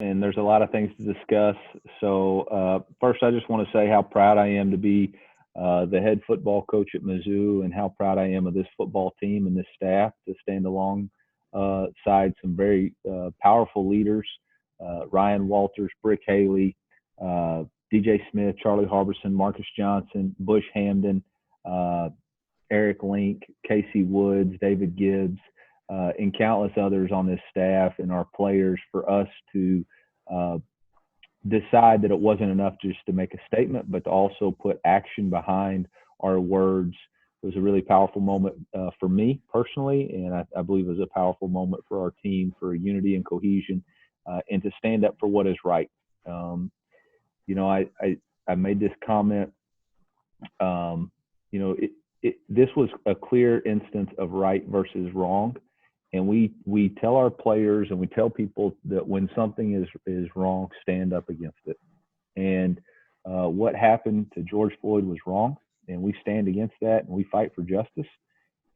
and there's a lot of things to discuss. So first, I just want to say how proud I am to be the head football coach at Mizzou, and how proud I am of this football team and this staff to stand alongside some very powerful leaders, Ryan Walters, Brick Haley, DJ Smith, Charlie Harbison, Marcus Johnson, Bush Hamden, uh, Eric Link, Casey Woods, David Gibbs, and countless others on this staff and our players, for us to uh, decide that it wasn't enough just to make a statement, but to also put action behind our words. It was a really powerful moment for me personally, and I believe it was a powerful moment for our team, for unity and cohesion, and to stand up for what is right. Um, I made this comment. Um, this was a clear instance of right versus wrong, and we tell our players and we tell people that when something is wrong, stand up against it. And what happened to George Floyd was wrong, and we stand against that and we fight for justice.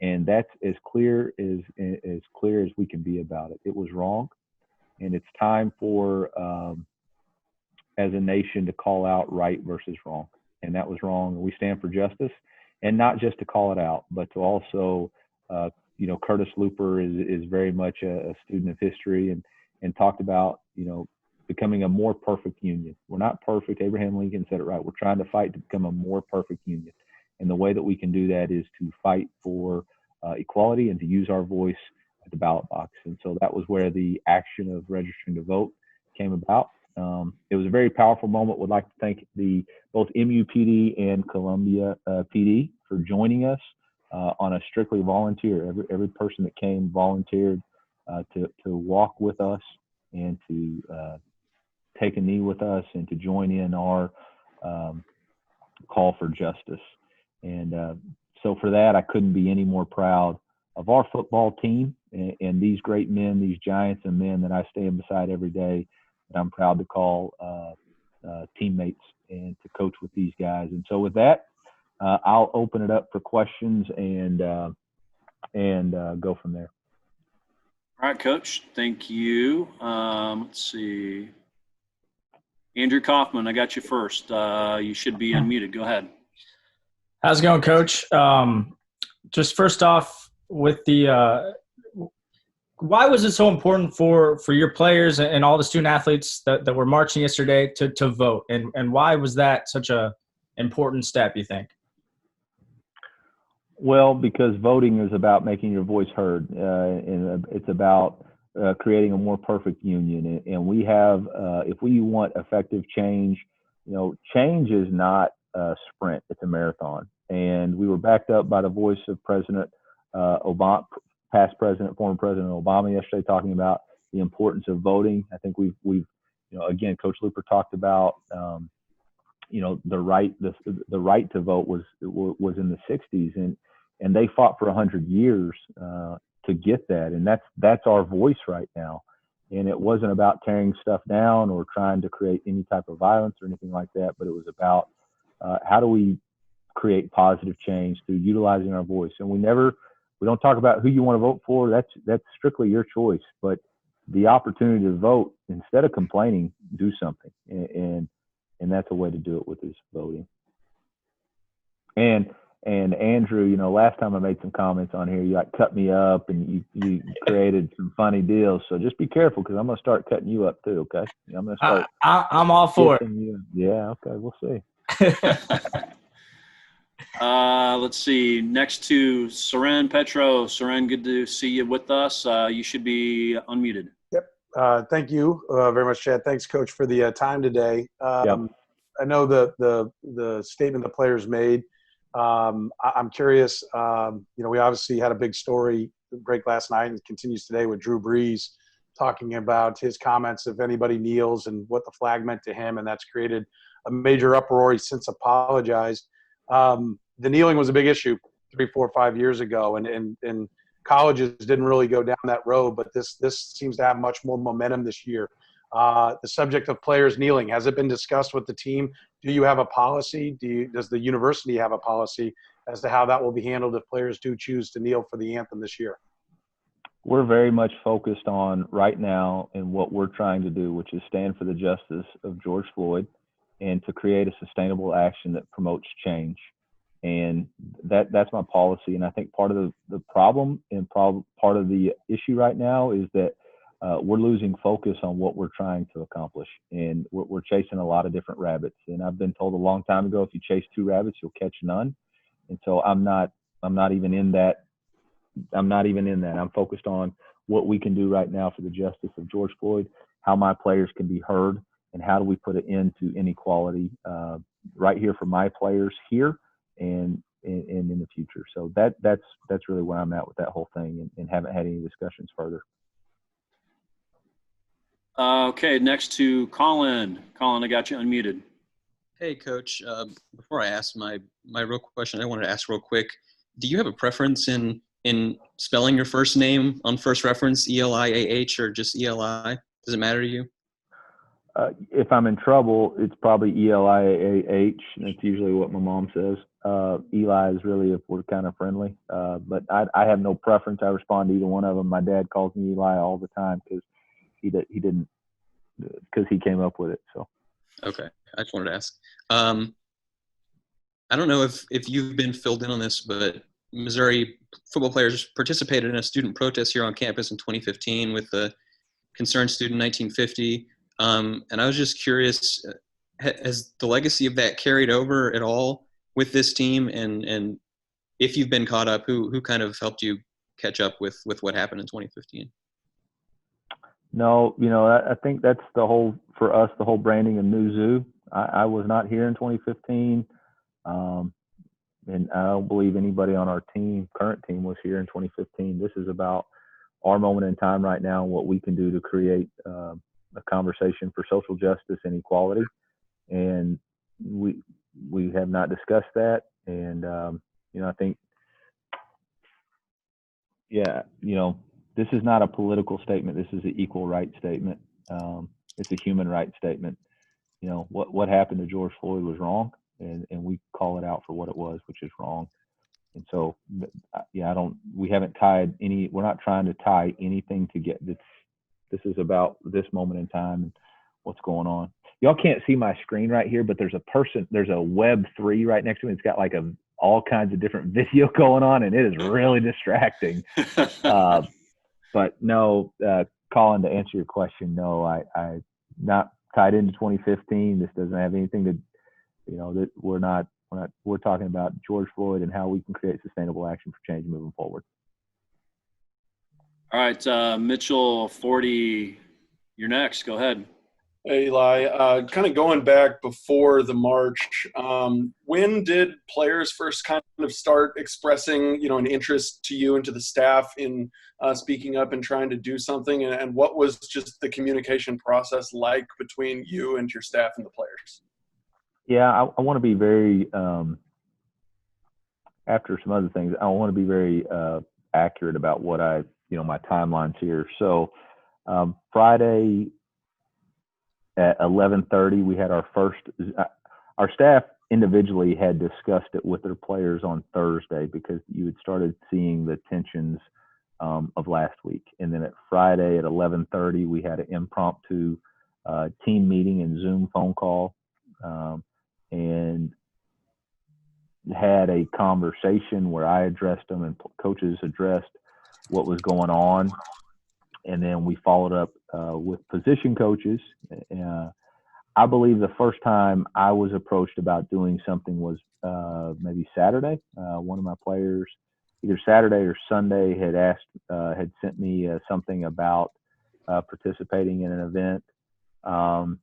And that's as clear as we can be about it. It was wrong, and it's time for as a nation to call out right versus wrong. And that was wrong. And we stand for justice, and not just to call it out, but to also, Curtis Looper is very much a student of history, and talked about, becoming a more perfect union. We're not perfect. Abraham Lincoln said it right. We're trying to fight to become a more perfect union. And the way that we can do that is to fight for equality and to use our voice at the ballot box. And so that was where the action of registering to vote came about. It was a very powerful moment. Would like to thank both MUPD and Columbia PD for joining us on a strictly volunteer. Every person that came volunteered to walk with us and to take a knee with us and to join in our call for justice. And so for that, I couldn't be any more proud of our football team and these great men, these giants and men that I stand beside every day, that I'm proud to call teammates and to coach with these guys. And so with that, I'll open it up for questions and go from there. All right, Coach. Thank you. Let's see. Andrew Kaufman, I got you first. You should be unmuted. Go ahead. How's it going, Coach? Just first off, with the why was it so important for your players and all the student athletes that were marching yesterday to vote, and why was that such a important step, you think? Well, because voting is about making your voice heard, and it's about creating a more perfect union. And we have, if we want effective change, change is not a sprint; it's a marathon. And we were backed up by the voice of President Obama, past president, former President Obama yesterday, talking about the importance of voting. I think we've again, Coach Looper talked about the right to vote was in the 60s, and they fought for 100 years to get that, and that's our voice right now. And it wasn't about tearing stuff down or trying to create any type of violence or anything like that, but it was about how do we create positive change through utilizing our voice. And we don't talk about who you want to vote for. That's strictly your choice. But the opportunity to vote, instead of complaining, do something. And that's a way to do it with this voting. And Andrew, last time I made some comments on here, you cut me up and you created some funny deals. So just be careful, because I'm going to start cutting you up too. Okay. I'm going to start. I'm all for it. You. Yeah. Okay. We'll see. Let's see. Next to Seren Petro. Seren, good to see you with us. You should be unmuted. Yep. Thank you very much, Chad. Thanks, Coach, for the time today. Yep. I know the statement the players made. I'm curious. We obviously had a big story break last night and continues today with Drew Brees talking about his comments if anybody kneels and what the flag meant to him, and that's created a major uproar. He's since apologized. The kneeling was a big issue 3, 4, 5 years ago, and colleges didn't really go down that road, but this seems to have much more momentum this year. The subject of players kneeling, has it been discussed with the team? Do you have a policy? Does the university have a policy as to how that will be handled if players do choose to kneel for the anthem this year? We're very much focused on right now and what we're trying to do, which is stand for the justice of George Floyd and to create a sustainable action that promotes change. And that's my policy. And I think part of the problem and part of the issue right now is that we're losing focus on what we're trying to accomplish. And we're chasing a lot of different rabbits. And I've been told a long time ago, if you chase 2 rabbits, you'll catch none. And so I'm not even in that. I'm focused on what we can do right now for the justice of George Floyd, how my players can be heard, and how do we put an end to inequality right here for my players here and in the future. So that's really where I'm at with that whole thing, and haven't had any discussions further. Okay, next to Colin. Colin, I got you unmuted. Hey, Coach. Before I ask my real question, I wanted to ask real quick, do you have a preference in spelling your first name on first reference, E-L-I-A-H, or just E-L-I? Does it matter to you? If I'm in trouble, it's probably E-L-I-A-H. That's usually what my mom says. Eli is really if we're kind of friendly. But I have no preference. I respond to either one of them. My dad calls me Eli all the time because he didn't, because he came up with it. So. Okay, I just wanted to ask. I don't know if you've been filled in on this, but Missouri football players participated in a student protest here on campus in 2015 with the Concerned Student 1950. And I was just curious, has the legacy of that carried over at all with this team? And if you've been caught up, who kind of helped you catch up with what happened in 2015? No, I think that's for us, the whole branding of New Zoo. I was not here in 2015. And I don't believe anybody on our current team was here in 2015. This is about our moment in time right now and what we can do to create a conversation for social justice and equality. And we have not discussed that. And, I think, this is not a political statement. This is an equal rights statement. It's a human rights statement. What happened to George Floyd was wrong, and we call it out for what it was, which is wrong. And so, we're not trying to tie anything to get this. This is about this moment in time and what's going on. Y'all can't see my screen right here, but there's a Web3 right next to me. It's got like all kinds of different video going on, and it is really distracting. But no, Colin, to answer your question, no, I not tied into 2015. This doesn't have anything to, that we're talking about George Floyd and how we can create sustainable action for change moving forward. All right, Mitchell, 40, you're next. Go ahead. Hey, Eli, kind of going back before the march, when did players first kind of start expressing, an interest to you and to the staff in speaking up and trying to do something? And what was just the communication process like between you and your staff and the players? Yeah, I want to be very, after some other things, I want to be very accurate about what my timelines here. So Friday at 11:30, we had our staff individually had discussed it with their players on Thursday because you had started seeing the tensions of last week. And then at Friday at 11:30, we had an impromptu team meeting and Zoom phone call and had a conversation where I addressed them and coaches addressed what was going on. And then we followed up with position coaches. I believe the first time I was approached about doing something was maybe Saturday. One of my players, either Saturday or Sunday, had sent me something about participating in an event, and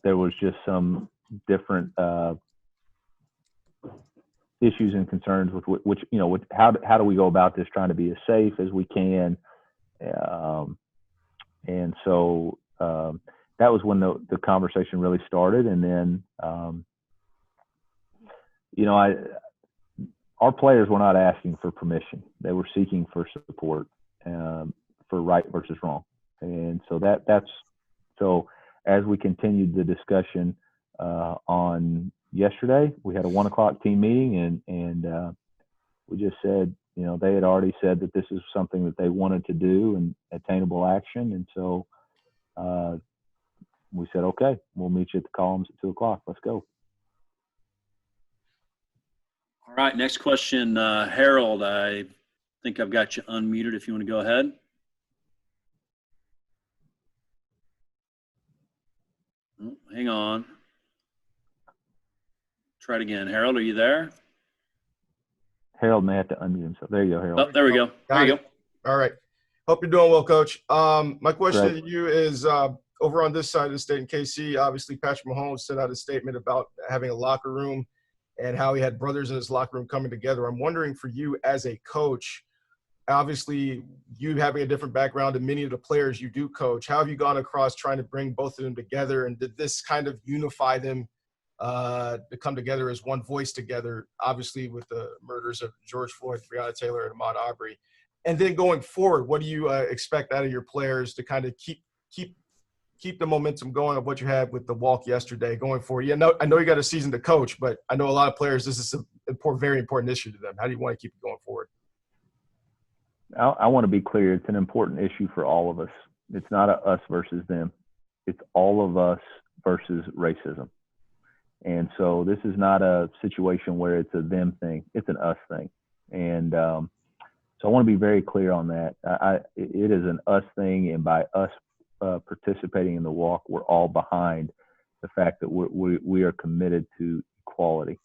there was just some different issues and concerns with which how do we go about this, trying to be as safe as we can, and so that was when the conversation really started. And then our players were not asking for permission; they were seeking for support for right versus wrong. And so so as we continued the discussion on yesterday, we had a 1:00 team meeting, and we just said, they had already said that this is something that they wanted to do and attainable action. And so we said, okay, we'll meet you at the columns at 2:00. Let's go. All right, next question, Harold. I think I've got you unmuted if you want to go ahead. Oh, hang on. Try it again. Harold, are you there? Harold may have to unmute himself. There you go, Harold. Oh, there we go. There you go. All right. Hope you're doing well, Coach. My question Great. to you is over on this side of the state in KC, obviously Patrick Mahomes sent out a statement about having a locker room and how he had brothers in his locker room coming together. I'm wondering for you as a coach, obviously you having a different background than many of the players you do coach, how have you gone across trying to bring both of them together, and did this kind of unify them to come together as one voice together, obviously with the murders of George Floyd, Breonna Taylor, and Ahmaud Arbery? And then going forward, what do you expect out of your players to kind of keep the momentum going of what you had with the walk yesterday going forward? Yeah, I know you got a season to coach, but I know a lot of players, this is a very important issue to them. How do you want to keep it going forward? I want to be clear. It's an important issue for all of us. It's not a us versus them. It's all of us versus racism. And so this is not a situation where it's a them thing. It's an us thing. And so I want to be very clear on that. It is an us thing, and by us participating in the walk, we're all behind the fact that we are committed to equality.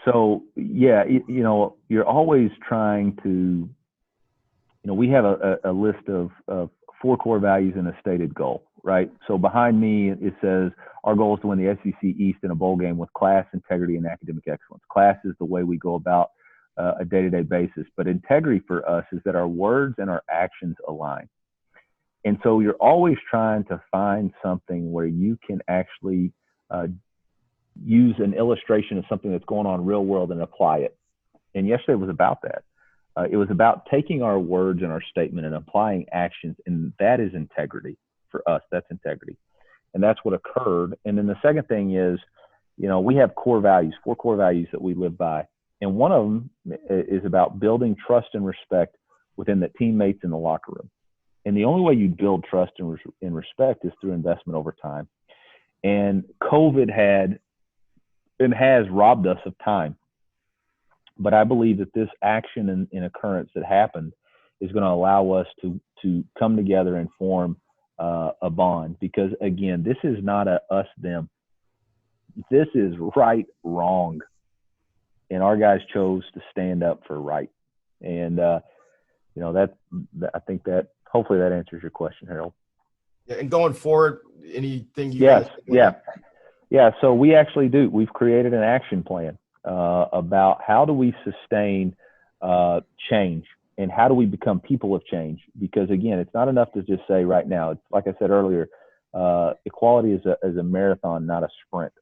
So yeah, you're always trying to, we have a list of 4 core values and a stated goal, right? So behind me, it says our goal is to win the SEC East in a bowl game with class, integrity, and academic excellence. Class is the way we go about a day-to-day basis, but integrity for us is that our words and our actions align. And so you're always trying to find something where you can actually use an illustration of something that's going on real world and apply it. And yesterday was about that. It was about taking our words and our statement and applying actions, and that is integrity for us. That's integrity, and that's what occurred. And then the second thing is, we have core values, 4 core values that we live by, and one of them is about building trust and respect within the teammates in the locker room. And the only way you build trust and respect is through investment over time. And COVID has robbed us of time. But I believe that this action and occurrence that happened is going to allow us to come together and form a bond. Because, again, this is not a us, them. This is right, wrong. And our guys chose to stand up for right. And, I think that hopefully that answers your question, Harold. Yeah, and going forward, anything you Yes, guys yeah. So we actually do. We've created an action plan about how do we sustain change and how do we become people of change? Because again, it's not enough to just say right now. It's like I said earlier, equality is a marathon, not a sprint.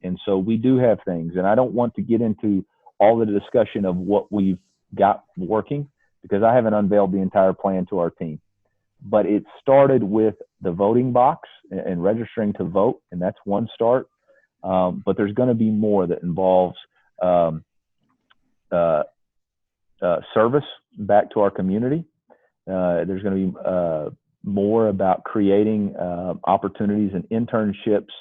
And so we do have things, and I don't want to get into all the discussion of what we've got working because I haven't unveiled the entire plan to our team. But it started with the voting box and registering to vote, and that's one start. But there's going to be more that involves service back to our community. There's going to be more about creating opportunities and internships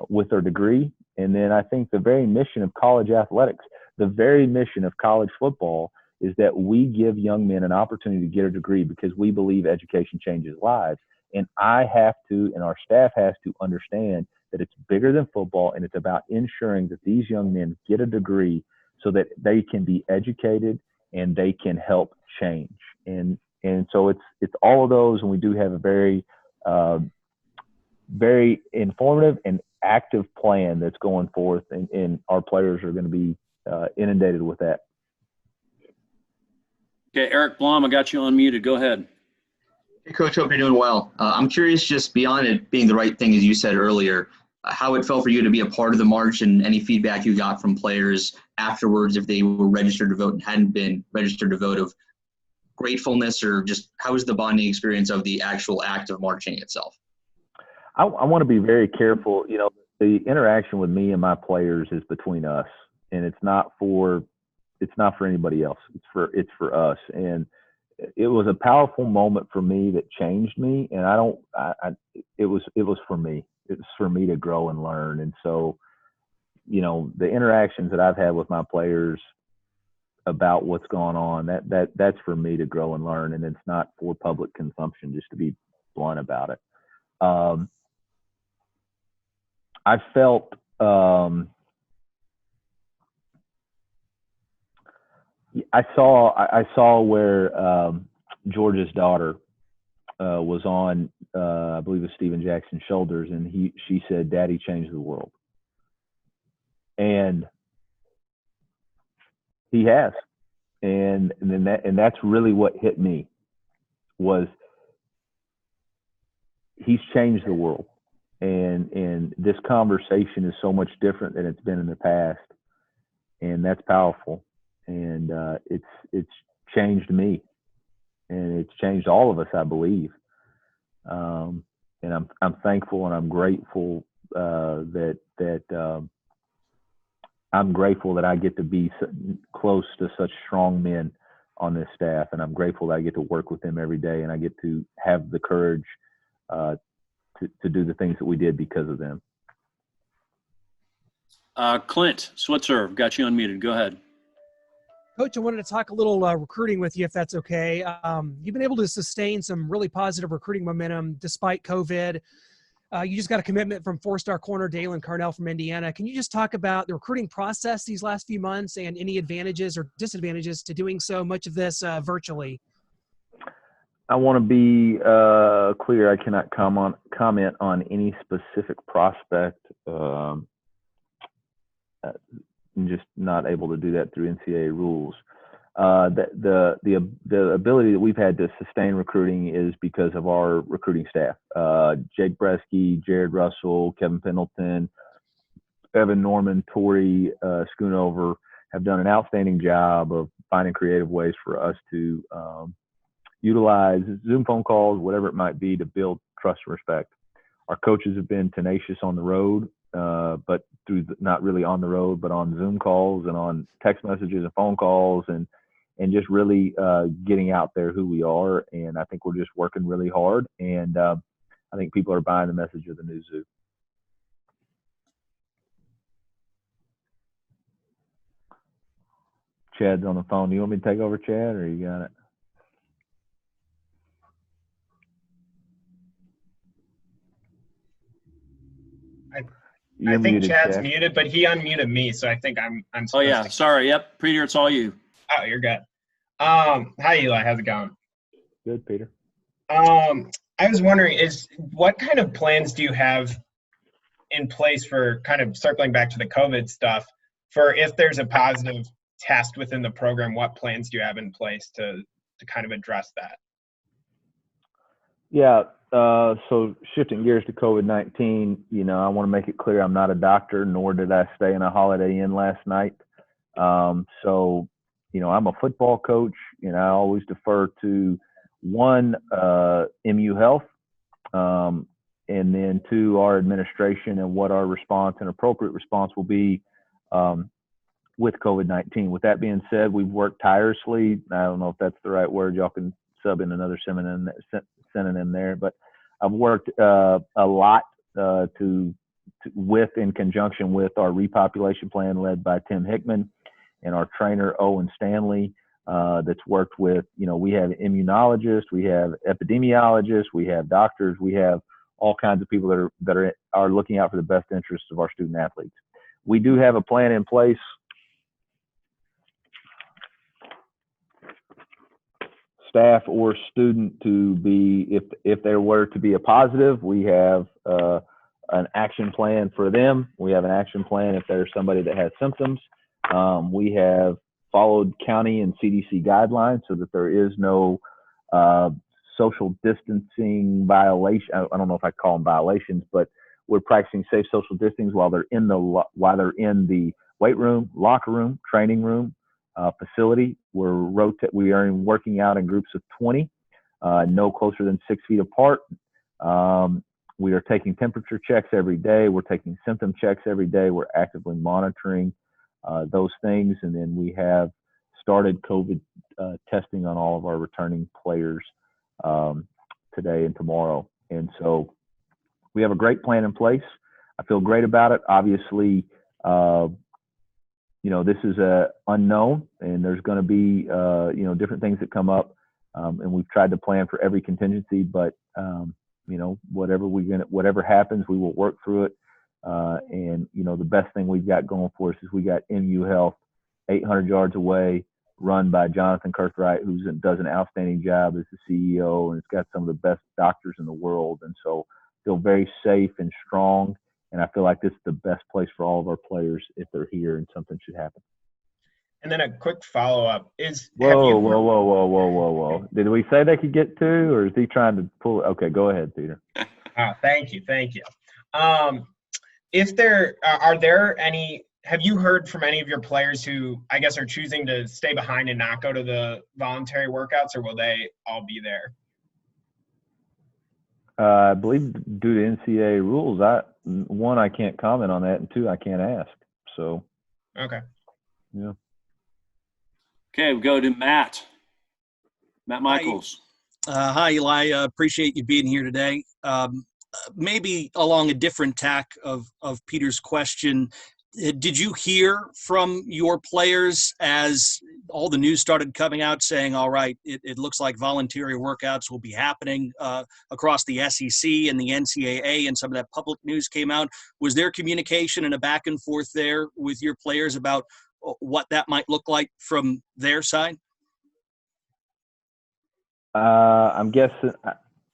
with their degree. And then I think the very mission of college athletics, the very mission of college football is that we give young men an opportunity to get a degree because we believe education changes lives. And I have to, and our staff has to understand that it's bigger than football, and it's about ensuring that these young men get a degree so that they can be educated and they can help change. And so it's all of those, and we do have a very, very informative and active plan that's going forth, and our players are going to be inundated with that. Okay, Eric Blum, I got you unmuted. Go ahead. Hey, Coach, hope you're doing well. I'm curious, just beyond it being the right thing, as you said earlier, how it felt for you to be a part of the march and any feedback you got from players afterwards, if they were registered to vote and hadn't been registered to vote, of gratefulness, or just how was the bonding experience of the actual act of marching itself? I want to be very careful. the interaction with me and my players is between us, and it's not for anybody else. It's for us. And it was a powerful moment for me that changed me. And it was for me. It was for me to grow and learn. And so, the interactions that I've had with my players about what's going on, that's for me to grow and learn. And it's not for public consumption, just to be blunt about it. I felt, I saw where George's daughter was on, I believe it was Steven Jackson's shoulders, and she said, "Daddy changed the world," and he has, and that's really what hit me, was he's changed the world, and this conversation is so much different than it's been in the past, and that's powerful. And it's changed me, and it's changed all of us, I believe. And I'm thankful and I'm grateful that I'm grateful that I get to be close to such strong men on this staff, and I'm grateful that I get to work with them every day, and I get to have the courage to do the things that we did because of them. Clint Switzer, got you unmuted. Go ahead. Coach, I wanted to talk a little recruiting with you, if that's okay. You've been able to sustain some really positive recruiting momentum despite COVID. You just got a commitment from four-star corner Dalen Carnell from Indiana. Can you just talk about the recruiting process these last few months and any advantages or disadvantages to doing so much of this virtually? I want to be clear. I cannot comment on any specific prospect. I'm just not able to do that through NCAA rules. The ability that we've had to sustain recruiting is because of our recruiting staff. Jake Bresky, Jared Russell, Kevin Pendleton, Evan Norman, Tori Schoonover have done an outstanding job of finding creative ways for us to utilize Zoom phone calls, whatever it might be, to build trust and respect. Our coaches have been tenacious on the road, but not really on the road, but on Zoom calls and on text messages and phone calls, and just really getting out there who we are. And I think we're just working really hard, and I think people are buying the message of the new Zoo. Chad's on the phone. Do you want me to take over, Chad, or you got it? I think Chad's muted, but he unmuted me, so I think I'm Oh yeah, sorry. Yep, Peter, it's all you. Oh, you're good. Hi Eli, how's it going? Good, Peter. I was wondering, what kind of plans do you have in place for, kind of circling back to the COVID stuff, for if there's a positive test within the program, what plans do you have in place to kind of address that? Yeah. So shifting gears to COVID-19, I want to make it clear I'm not a doctor, nor did I stay in a Holiday Inn last night. So, I'm a football coach, and I always defer to one, MU Health, and then two, our administration and what our response and appropriate response will be with COVID-19. With that being said, we've worked tirelessly. I don't know if that's the right word. Y'all can sub in another synonym there, but I've worked a lot in conjunction with our repopulation plan led by Tim Hickman and our trainer Owen Stanley. That's worked with, we have immunologists, we have epidemiologists, we have doctors, we have all kinds of people that are looking out for the best interests of our student athletes. We do have a plan in place. Staff or student to be, if there were to be a positive, we have an action plan for them. We have an action plan if there's somebody that has symptoms. We have followed county and CDC guidelines so that there is no social distancing violation. I don't know if I call them violations, but we're practicing safe social distancing while they're in the weight room, locker room, training room, facility. We are working out in groups of 20, no closer than 6 feet apart. We are taking temperature checks every day. We're taking symptom checks every day. We're actively monitoring those things. And then we have started COVID testing on all of our returning players today and tomorrow. And so we have a great plan in place. I feel great about it. Obviously, this is a unknown, and there's going to be, different things that come up. And we've tried to plan for every contingency, but, whatever happens, we will work through it. And the best thing we've got going for us is we got MU Health 800 yards away, run by Jonathan Kirthright, who does an outstanding job as the CEO, and it's got some of the best doctors in the world. And so feel very safe and strong. And I feel like this is the best place for all of our players if they're here and something should happen. And then a quick follow-up is Whoa. Did we say they could get 2, or is he trying to pull it? Okay, go ahead, Peter. Oh, thank you. If there have you heard from any of your players who I guess are choosing to stay behind and not go to the voluntary workouts, or will they all be there? I believe due to NCAA rules, one, I can't comment on that, and 2, I can't ask. So. Okay. Yeah. Okay, we go to Matt Michaels. Hi, Eli. Appreciate you being here today. Maybe along a different tack of Peter's question, did you hear from your players as all the news started coming out saying, all right, it looks like voluntary workouts will be happening across the SEC and the NCAA, and some of that public news came out? Was there communication and a back and forth there with your players about what that might look like from their side? I'm guessing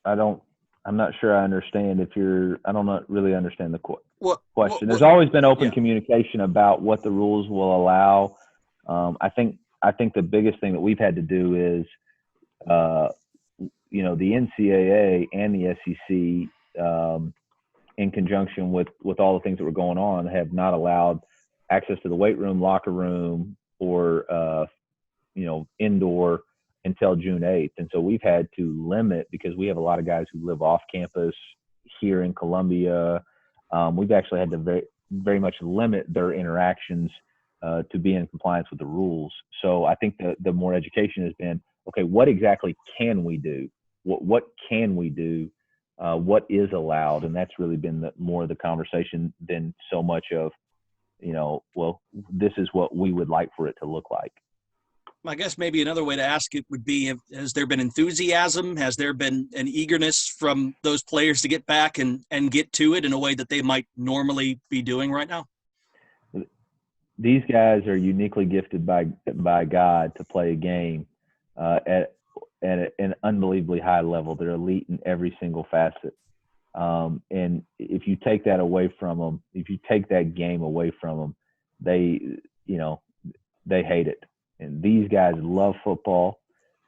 I'm not sure I understand I don't really understand the question. There's always been open communication about what the rules will allow. I think the biggest thing that we've had to do is, the NCAA and the SEC, in conjunction with all the things that were going on, have not allowed access to the weight room, locker room, or, indoor until June 8th. And so we've had to limit, because we have a lot of guys who live off campus here in Columbia. We've actually had to very, very much limit their interactions to be in compliance with the rules. So I think the more education has been, okay, what exactly can we do? What can we do? What is allowed? And that's really been more of the conversation than so much of, this is what we would like for it to look like. I guess maybe another way to ask it would be, has there been enthusiasm? Has there been an eagerness from those players to get back and get to it in a way that they might normally be doing right now? These guys are uniquely gifted by God to play a game at an unbelievably high level. They're elite in every single facet. And if you take that away from them, if you take that game away from them, they hate it. And these guys love football.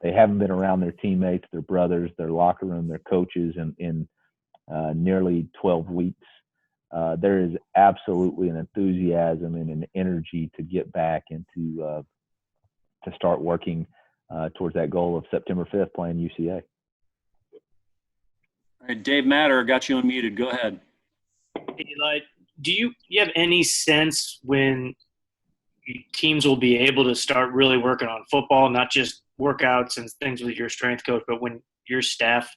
They haven't been around their teammates, their brothers, their locker room, their coaches in nearly 12 weeks. There is absolutely an enthusiasm and an energy to get back and to start working towards that goal of September 5th playing UCA. All right, Dave Matter, got you unmuted. Go ahead. Eli, do you have any sense when teams will be able to start really working on football, not just workouts and things with your strength coach, but when your staff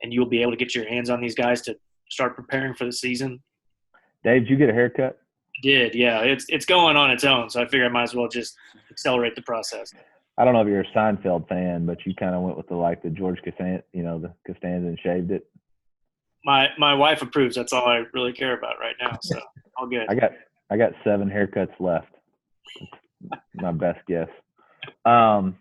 and you'll be able to get your hands on these guys to start preparing for the season? Dave, did you get a haircut? Did, yeah. It's going on its own, so I figure I might as well just accelerate the process. I don't know if you're a Seinfeld fan, but you kind of went with the George Costanza, the Costanza, and shaved it. My wife approves. That's all I really care about right now, so all good. I got 7 haircuts left. That's my best guess. I'm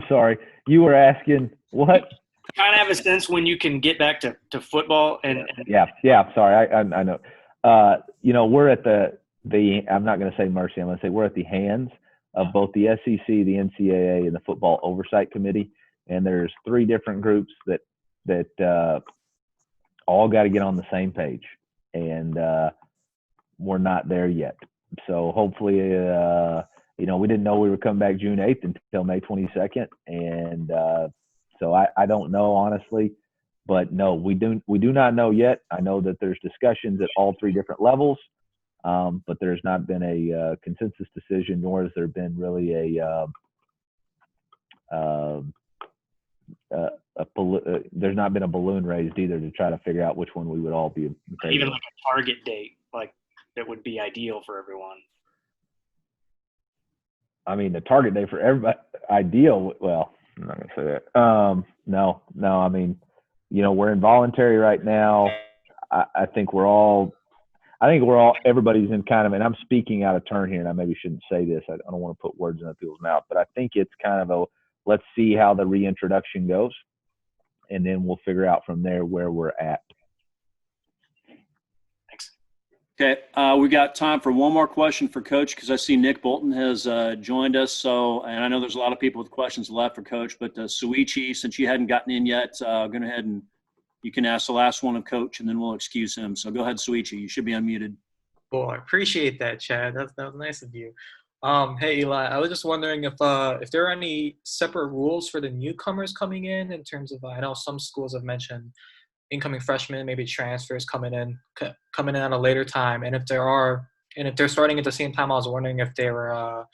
sorry. You were asking what? Kind of have a sense when you can get back to football and Yeah. Sorry, I know. We're at the I'm not going to say mercy. I'm going to say we're at the hands of both the SEC, the NCAA, and the Football Oversight Committee. And there's 3 different groups that all got to get on the same page, and we're not there yet. So hopefully, we didn't know we were coming back June 8th until May 22nd. And so I don't know, honestly. But no, we do not know yet. I know that there's discussions at all three different levels, but there's not been a consensus decision, nor has there been really there's not been a balloon raised either to try to figure out which one we would all be in favor Even of. like a target date, like that would be ideal for everyone. I mean, the target date for everybody, ideal. Well, I'm not going to say that. No. I mean, we're involuntary right now. I think everybody's in kind of, and I'm speaking out of turn here, and I maybe shouldn't say this. I don't want to put words in other people's mouth, but I think it's kind of let's see how the reintroduction goes, and then we'll figure out from there where we're at. Thanks. Okay, we got time for one more question for Coach, because I see Nick Bolton has joined us. So, and I know there's a lot of people with questions left for Coach, but Suichi, since you hadn't gotten in yet, go ahead and you can ask the last one of Coach, and then we'll excuse him. So go ahead, Suichi. You should be unmuted. Cool. I appreciate that, Chad. That was nice of you. Hey, Eli, I was just wondering if there are any separate rules for the newcomers coming in terms of, I know some schools have mentioned incoming freshmen, maybe transfers coming in at a later time. And if they're starting at the same time, I was wondering if they were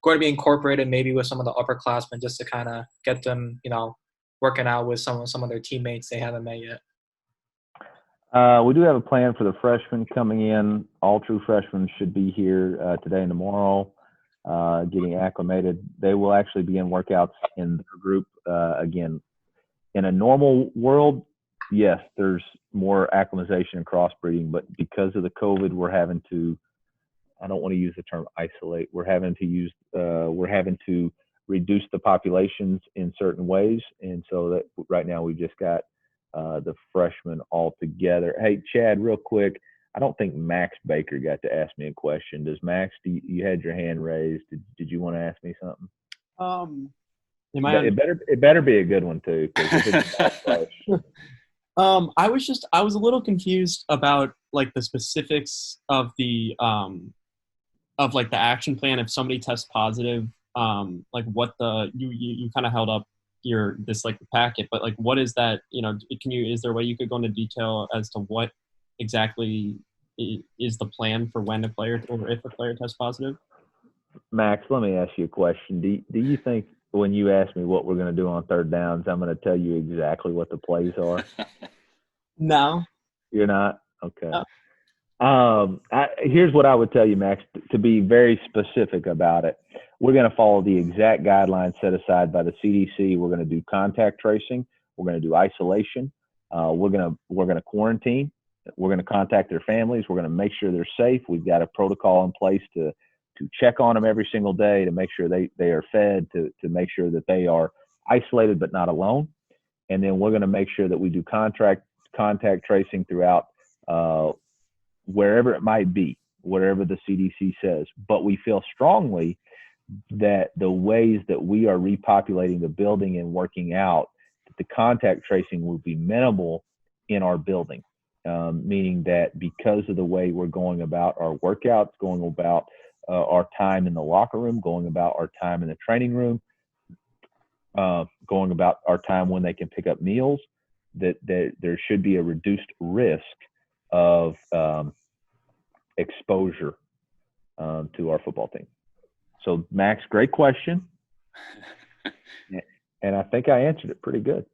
going to be incorporated maybe with some of the upperclassmen just to kind of get them, working out with some of their teammates they haven't met yet. We do have a plan for the freshmen coming in. All true freshmen should be here today and tomorrow, getting acclimated. They will actually begin workouts in the group again. In a normal world, yes, there's more acclimatization and crossbreeding, but because of the COVID, we're having to, I don't want to use the term isolate. We're having to reduce the populations in certain ways. And so that right now we just got the freshmen all together. Hey, Chad, real quick, I don't think Max Baker got to ask me a question. Does Max, you had your hand raised. Did you want to ask me something? It better be a good one too. I was a little confused about like the specifics of the like the action plan if somebody tests positive, like what you kind of held up this like the packet, but like what is that, is there a way you could go into detail as to what exactly is the plan for when a player or if a player tests positive? Max, let me ask you a question. Do you think when you ask me what we're going to do on third downs, I'm going to tell you exactly what the plays are? No. You're not? Okay. No. Here's what I would tell you, Max, to be very specific about it. We're going to follow the exact guidelines set aside by the CDC. We're going to do contact tracing. We're going to do isolation. We're going to quarantine. We're going to contact their families. We're going to make sure they're safe. We've got a protocol in place to check on them every single day, to make sure they are fed, to make sure that they are isolated but not alone. And then we're going to make sure that we do contact tracing throughout wherever it might be, whatever the CDC says. But we feel strongly that the ways that we are repopulating the building and working out, the contact tracing will be minimal in our building, meaning that because of the way we're going about our workouts, going about our time in the locker room, going about our time in the training room, going about our time when they can pick up meals, that there should be a reduced risk of exposure to our football team. So, Max, great question. And I think I answered it pretty good.